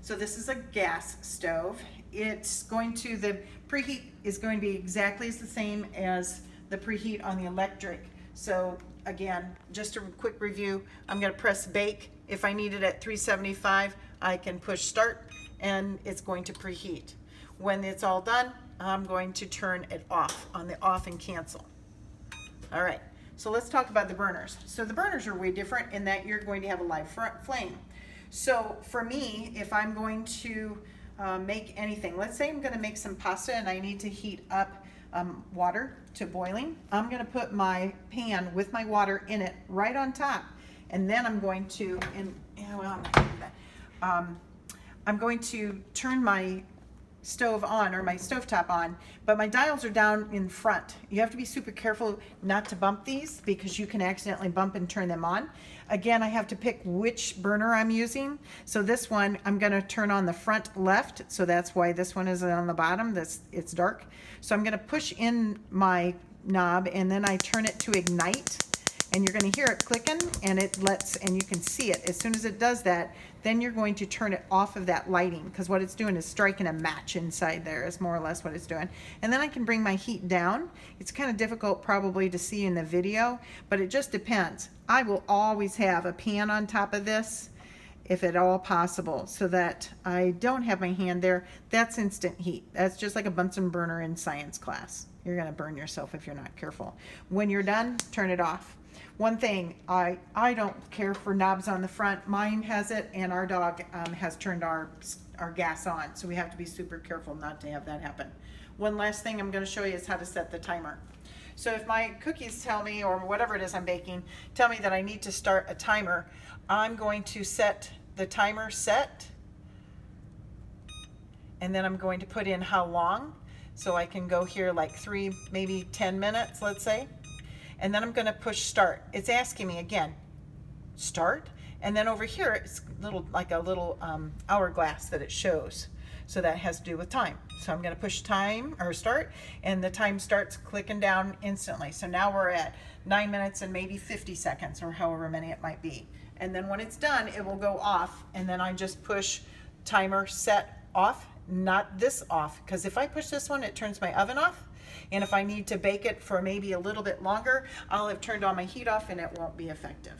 So this is a gas stove. The preheat is going to be exactly the same as the preheat on the electric. So again, just a quick review, I'm gonna press bake. If I need it at 375, I can push start and it's going to preheat. When it's all done, I'm going to turn it off on the off and cancel. All right, so let's talk about the burners. So the burners are way different in that you're going to have a live flame. So for me, if I'm going to make anything, let's say I'm gonna make some pasta and I need to heat up water to boiling, I'm gonna put my pan with my water in it right on top. And then I'm going to, I'm going to turn my stove on, or my stovetop on, but my dials are down in front. You have to be super careful not to bump these because you can accidentally bump and turn them on. Again, I have to pick which burner I'm using. So this one, I'm gonna turn on the front left, so that's why this one is on the bottom, it's dark. So I'm gonna push in my knob and then I turn it to ignite. And you're going to hear it clicking, and you can see it. As soon as it does that, then you're going to turn it off of that lighting, because what it's doing is striking a match inside there is more or less what it's doing. And then I can bring my heat down. It's kind of difficult probably to see in the video, but it just depends. I will always have a pan on top of this, if at all possible, so that I don't have my hand there. That's instant heat. That's just like a Bunsen burner in science class. You're going to burn yourself if you're not careful. When you're done, turn it off. One thing, I don't care for knobs on the front. Mine has it, and our dog has turned our gas on, so we have to be super careful not to have that happen. One last thing I'm going to show you is how to set the timer. So if my cookies tell me, or whatever it is I'm baking, tell me that I need to start a timer, I'm going to set the timer set, and then I'm going to put in how long. So I can go here like 3, maybe 10 minutes, let's say. And then I'm going to push start. It's asking me again, start. And then over here, it's like a little hourglass that it shows. So that has to do with time. So I'm going to push time or start, and the time starts clicking down instantly. So now we're at 9 minutes and maybe 50 seconds, or however many it might be. And then when it's done, it will go off, and then I just push timer set off, not this off, because if I push this one, it turns my oven off. And if I need to bake it for maybe a little bit longer, I'll have turned on my heat off and it won't be effective.